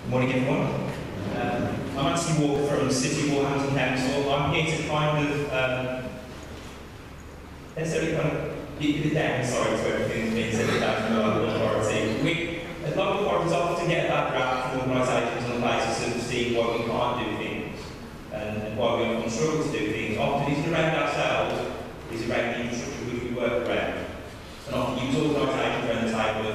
Good morning, everyone. I'm Anthony Walker from the City of Wolverhampton Council. I'm here to necessarily give the downside to everything that's being said about from the local authority. As local authorities often get a bad rap from organisations on the basis of seeing why we can't do things and why we often struggle to do things. Often it isn't around ourselves, it's around the infrastructure which we work around. And often use organisations around the table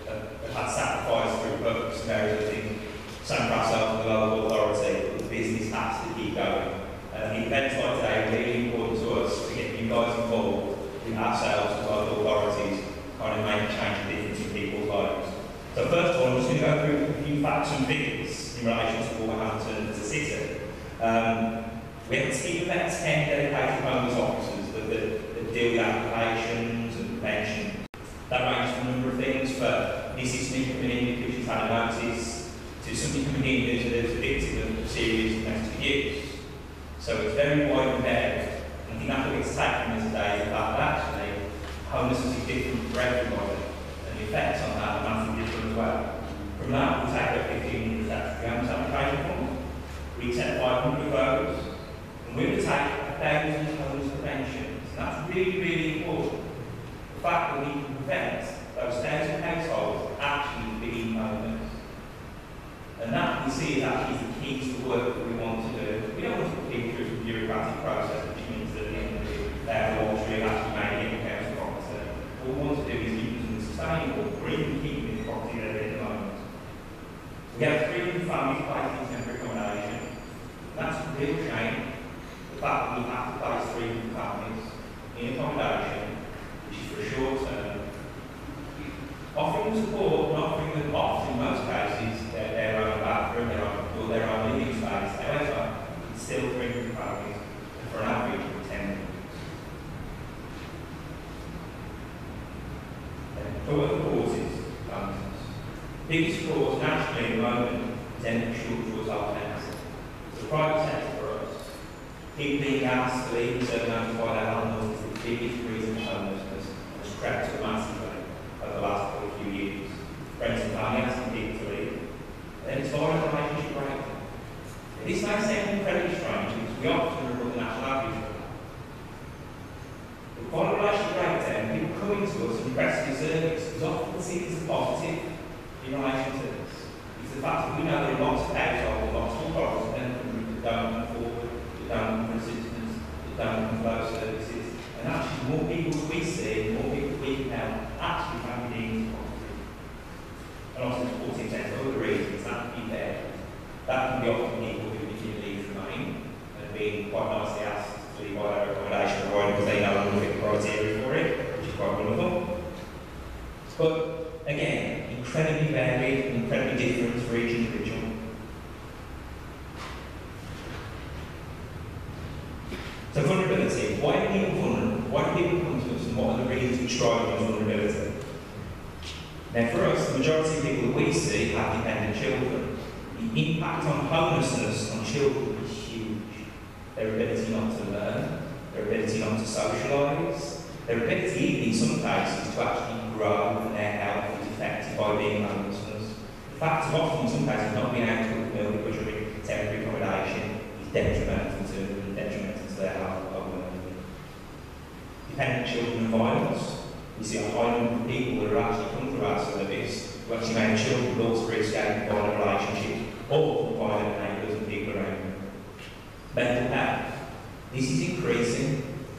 have had sacrifice through purpose and various other things. Same for ourselves and the local authority, but the business has to keep going. Events like today are really important to us to get you guys involved with ourselves and local authorities, kind of make a change and difference in people's lives. So first of all, I'm just going to go through a few facts and figures in relation to Wolverhampton as a city. We have a team of about 10 dedicated homeless officers that deal with applications and prevention. That ranges from a number of things, but this is somebody coming in because she's had a notice, to somebody coming in who's a victim of serious domestic abuse. So it's very wide and varied. And I think that's what it's taken us today, is the fact that actually homelessness is different for everybody, and the effects on that are massively different as well. From that, we'll take up 15 steps. We have an application form, we accept 500 of those, and we will take 1,000 homeless preventions. And that's really, really important. The fact that we can prevent those 1,000 households actually being homeless. And that we see is actually the key to the work that we want to do. We don't want to put people through a bureaucratic process, which means that at the end of the day, they have a luxury of actually making a council property. What we want to do is use them sustainable, or even keep them in the property they're in at the moment. We have 300 families placed in temporary accommodation. And that's a real shame. The fact that we have to place 300 families in accommodation, which is for a short term. Offering them support and offering them, often in most cases, their own bathroom, their own living space. However, it's still 300 families for an average of 10 minutes. For what the causes, biggest cause nationally at the moment is energy shortage or housing. It's the private sector for us. People being asked to leave and certain notified their landlords is the biggest reason for homelessness and has crept up massively over the last few years. Friends and family asking people to leave. And it's violent relationship breakdown. This may sound incredibly strange because we often report the national average for that. But violent relationship breakdown, people coming to us and requesting service is often seen as a positive in relation to this. It's the fact that we know there are lots of households, lots of authorities that don't come forward, that don't come for assistance, that don't come for those services. And actually, more people that we see, more people that we can help, actually can be deemed as positive. And also, supporting sense for other reasons, that can be there. That can be often people who begin to leave remain and being quite nicely asked to leave by their accommodation provider because they no longer fit the criteria for it, which is quite wonderful. But again, incredibly varied and incredibly different for each individual. So vulnerability. Why are people vulnerable? Why do people come to us and what are the reasons which drive them to vulnerability? Now for us, the majority of people that we see have dependent children. The impact on homelessness on children is huge. Their ability not to learn, their ability not to socialise, their ability even in some cases to actually grow and their health is affected by being homelessness. The fact of often in some cases not being able to cook meal because you're in temporary accommodation is detrimental to them and detrimental to their health and well-being. Dependent children and violence. We see a high number of people that are actually come through our service who actually made children but also escape violent relationships or violent neighbours and people around them. Mental health. This is increasing.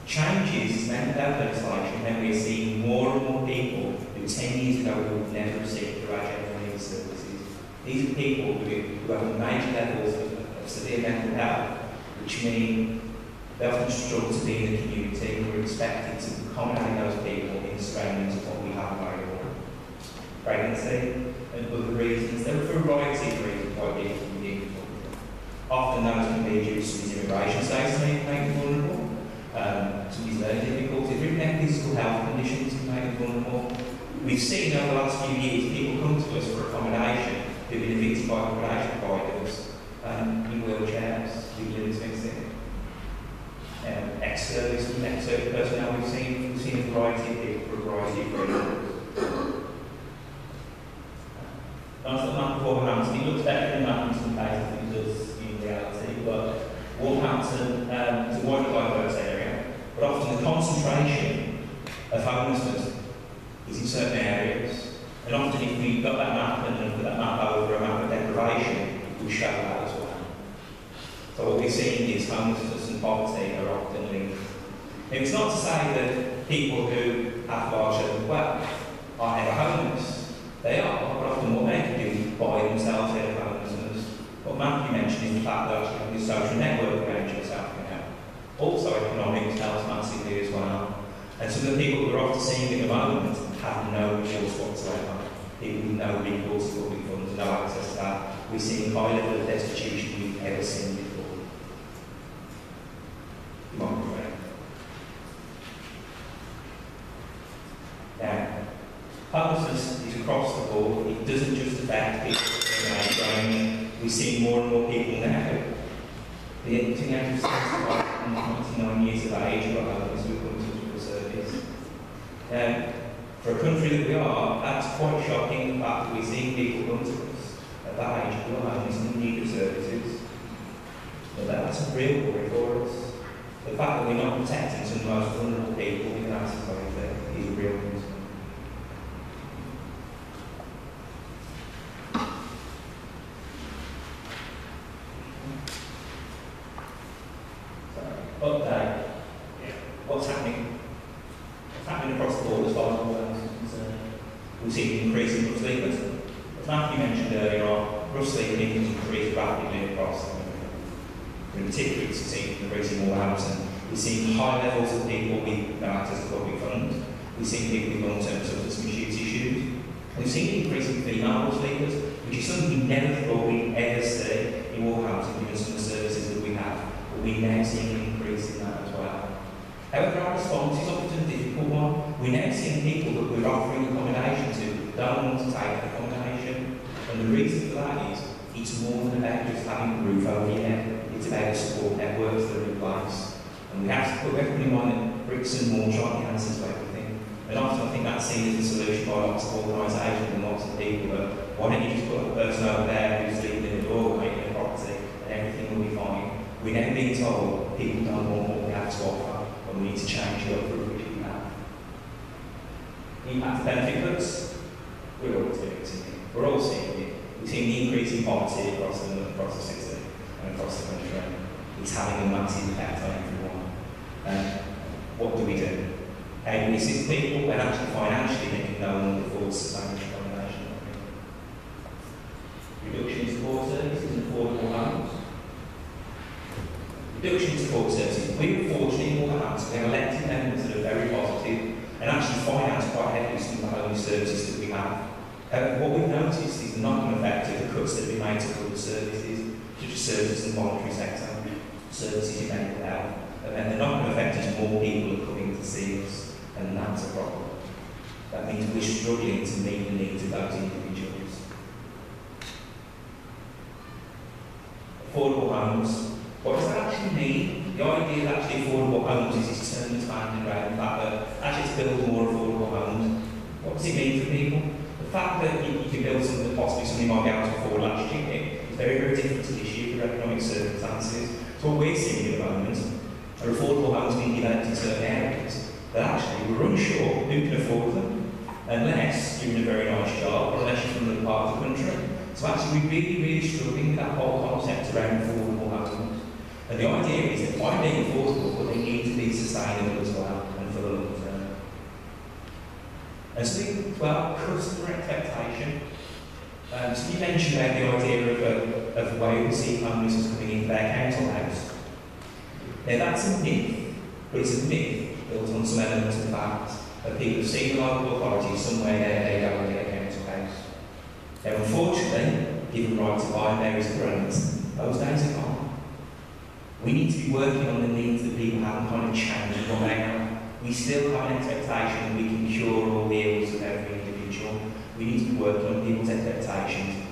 Changes mental health legislation, and we are seeing more and more people who 10 years ago would never received the right general needs services. These are people who have major levels of severe mental health, which mean they often struggle to be in the community, and we're expected to accommodate those people in the surroundings of what we have available. Pregnancy and other reasons. There are a variety of reasons why people can be vulnerable. Often those can be due to somebody's immigration status make them vulnerable, somebody's learning difficulties, or even physical health conditions can make them vulnerable. We've seen over the last few years people come to us for accommodation who've been evicted by accommodation providers in wheelchairs, people in missing. Ex-service and ex-service personnel, we've seen a variety of people for a variety of reasons. That's the map of Wolverhampton. it looks better in that in some cases than it does in reality, but Wolverhampton is a widely diverse area, but often the concentration of homelessness is in certain areas. And often if we got that map and put that map over a map of deprivation, it would show that as well. So what we're seeing is homelessness and poverty are often linked. Now, it's not to say that people who have large wealth are ever homeless. They are, but often what they can do is buy themselves out of homelessness. What Matthew mentioned is the fact that actually the social network around yourself can help. Also, economics helps massively as well. And some of the people we're often seeing at the moment have no recourse whatsoever. People with no recourse to public funds, no access to that. We're seeing a high level of destitution we've ever seen before. You might be right. Now, homelessness is across the board. It doesn't just affect people in age. We're seeing more and more people now. The teenagers 75 and 99 years of age who are homeless who come to the service. For a country that we are, that's quite shocking, the fact that we're seeing people come to us at that age who are homeless and in need of services. But that's a real worry for us. The fact that we're not protecting some of the most vulnerable people in our society is a real concern. Update. What's happening? What's happening across the board as far as awareness is concerned? We've seen an increase in rough sleepers. As Matthew mentioned earlier on, rough sleeping has increased rapidly across the country. In particular, we've seen an increase in Wolverhampton. We've seen high levels of people with no access to public funds. We've seen people with long-term substance misuse issues. We've seen an increase in female rough sleepers, which is something we never thought we'd ever see in Wolverhampton, given some of the services that we have. But we're now seeing an increase in that as well. However, our response is often a difficult one. We're now seeing people that we're offering accommodation to don't want to take accommodation. And the reason for that is it's more than about just having a roof over your head. It's about the support networks that are in place. And we have to put everything in mind that bricks and mortar aren't the answers to everything. And often I think that's seen as a solution by lots of organisations and lots of people. But why don't you just put a person over there who's sleeping in the doorway in a property and everything will be fine? We're now being told people don't want what we have to offer. We need to change the offer which we have. Impact of benefit cuts, we're all experiencing it. We're all seeing it. We've seen the increase in poverty across the city and across the country. It's having a massive impact on everyone. What do we do? How do we assist people when actually financially they can no longer afford sustainable accommodation? Reduction in support services and affordable homes. Reduction in support services. We were fortunate in Wolverhampton, we have elected members that are very positive and actually finance quite heavily some of the home services that we have. What we've noticed is the knock-on effect of the cuts that have been made to other services, such as services in the voluntary sector, services in mental health, and the knock-on effect is more people are coming to see us, and that's a problem. That means we're struggling to meet the needs of those individuals. Affordable homes. What does that actually mean? The idea that actually affordable homes is this term that's banded around the fact that actually to build more affordable homes. What does it mean for people? The fact that you can build something that possibly somebody might be able to afford last year is very, very different to this year for economic circumstances. So what we're seeing at the moment are affordable homes being developed in certain areas that actually we're unsure who can afford them unless you're in a very nice job or unless you're from another part of the country. So actually we're really, really struggling with that whole concept around affordable homes. And the idea is that by being affordable, but they need to be sustainable as well and for the long term. And so think about customer expectation. So you mentioned about the idea of the way we see homelessness coming into their council house. Now that's a myth, but it's a myth built on some elements of fact that people have seen the local authority somewhere there they go in their council house. Now unfortunately, given the right to buy various grants, those days are gone. We need to be working on the needs that people haven't kind of changed from now. We still have an expectation that we can cure all the ills of every individual. We need to be working on people's expectations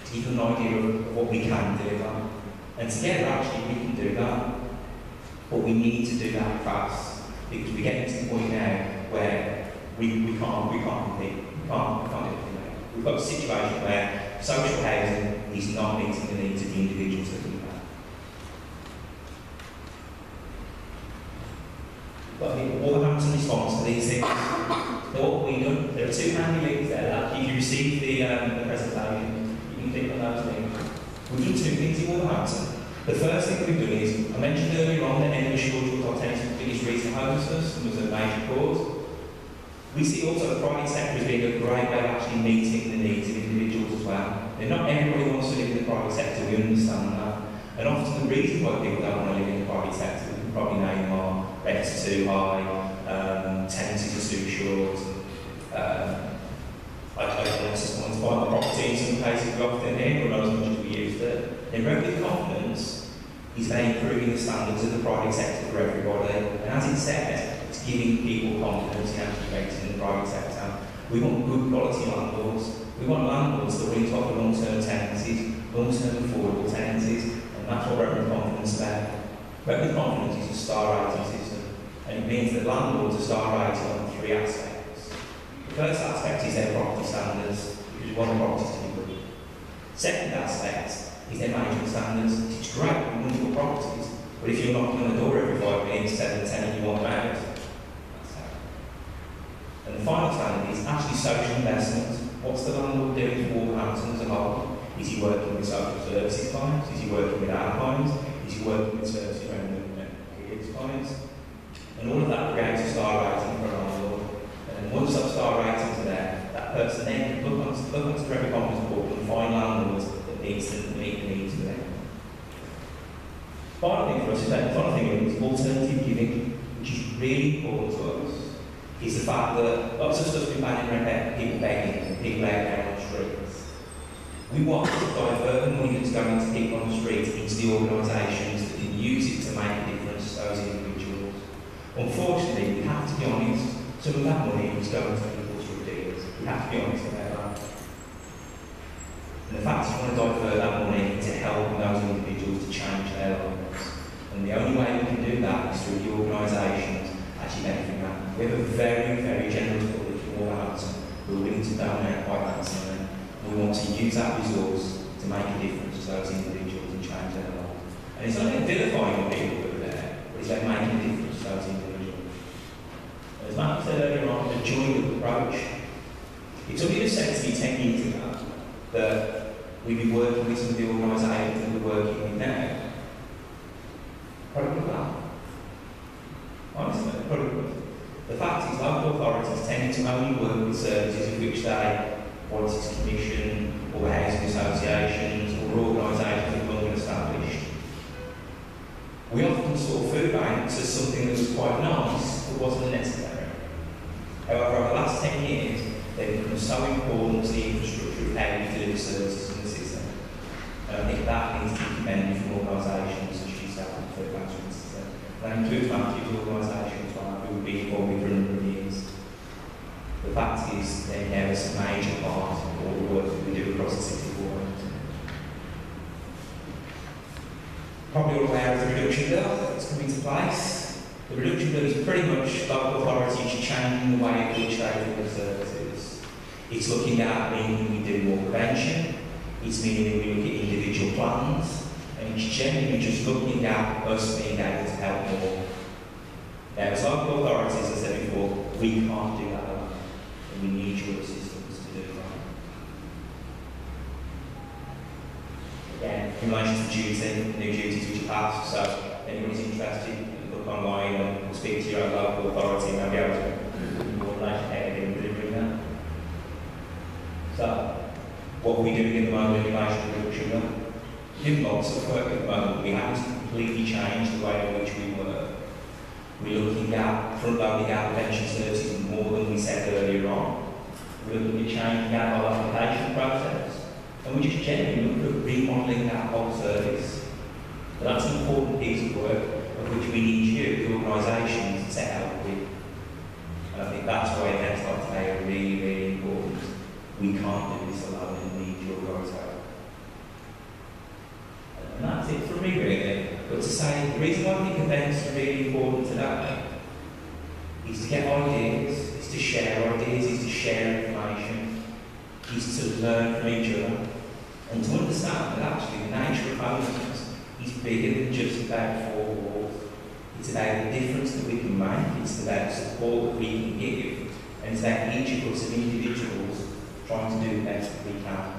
to give them an idea of what we can do. And together, actually, we can do that. But we need to do that fast because we're getting to the point now where we can't compete. We can't do it. We've got a situation where social housing is not meeting the needs of the individuals that we have. But I think Wolverhampton response to these things, now what have we done? There are two handy links there that if you receive the presentation, you can click on those links. We've done two things in Wolverhampton. The first thing we've done is, I mentioned earlier on that end of the shortage of tenants was the biggest reason for homelessness and was a major cause. We see also the private sector as being a great way of actually meeting the needs of individuals as well. And not everybody wants to live in the private sector, we understand that. And often the reason why people don't want to live in the private sector, we can probably name are rents are too high, tenancies are too short, I just want to buy the property in some cases we often hear, but not as much as we used to. And revenue confidence is about improving the standards of the private sector for everybody. And as it said, it's giving people confidence in actually renting in the private sector. We want good quality landlords. We want landlords that really offer long-term tenancies, long-term affordable tenancies, and that's what revenue confidence is about. Revenue confidence is a star rating system, and it means that landlords are star rated on three aspects. The first aspect is their property standards, because we want the properties to be good. Second aspect is their management standards. It's great with wonderful properties, but if you're knocking on the door every 5 minutes telling the tenant you want them out, that's how. And the final standard is actually social investment. What's the landlord doing for Wolverhampton as a whole? Is he working with social services clients? Is he working with our clients? Is he working with services around the kids clients? And all of that creates a star rating for a landlord. And once those star ratings are there, that person then can look onto the revenue confidence portal and find landlords that meet the needs of them. Final thing for us is that the final thing is alternative giving, which is really important to us, is the fact that lots of stuff's been banning around people begging and people out there on the streets. We want to divert the money that's going to people on the streets into the organisations that can use it to make a difference to those individuals. Unfortunately, we have to be honest, some of that money is going to people's drug dealers. We have to be honest about that. And the fact is we want to divert that money to help those individuals to change their lives. And the only way we can do that is through the organisations actually benefiting that. We have a very, very generous public in Wolverhampton who are willing to donate quite handsomely. We want to use that resource to make a difference to those individuals and change their lives. And it's not about vilifying the people that are there, but it's about making a difference to those individuals. As Matt said earlier on, the joint approach. It took me just said to me 10 years ago that we'd be working with some of the organisations that we're working with now. Probably would have. Honestly, probably would. The fact is, local authorities tend to only work with services in which they Qualities Commission or housing associations or organisations that have long been established. We often saw food banks as something that was quite nice but wasn't necessary. However, over the last 10 years, they've become so important to the infrastructure of how we deliver services in the system. And I think that needs to be commended from organisations such as yourself and food banks, for instance. That includes Matthew's organisation as well, who have been involved with for a number of years. The fact is, they're now a major part of all the work that we do across the city of Wolverhampton. Probably all aware of the reduction bill that's come into place. The reduction bill is pretty much local authorities changing the way in which they deliver services. It's looking at meaning we do more prevention, it's meaning we look at individual plans, and it's generally just looking at us being able to help more. Now, as local authorities, as I said before, we can't do that alone, and we need your assistance to do that. Again, in relation to duty, the new duties which are passed, so if anybody's interested, look online and speak to your own local authority and they'll be able to coordinate how they're delivering that. So, what are we doing at the moment in relation to reduction bill? We're doing lots of work at the moment. We haven't completely changed the way in which we work. We're looking at front-loading our prevention services more than we said earlier on. We're looking at changing our whole application process. And we just generally look at remodelling that whole service. But that's an important piece of work of which we need you, the organisations, to help with. And I think that's why events like today are really, really important. We can't do this alone and need your guys' help. And that's it from me, really. But to say, the reason why I think events are really important today is to get ideas, is to share ideas, is to share information. is to learn from each other and to understand that actually the nature of families is bigger than just about four walls. It's about the difference that we can make, it's about the support that we can give, and it's about each of us as individuals trying to do the best that we can.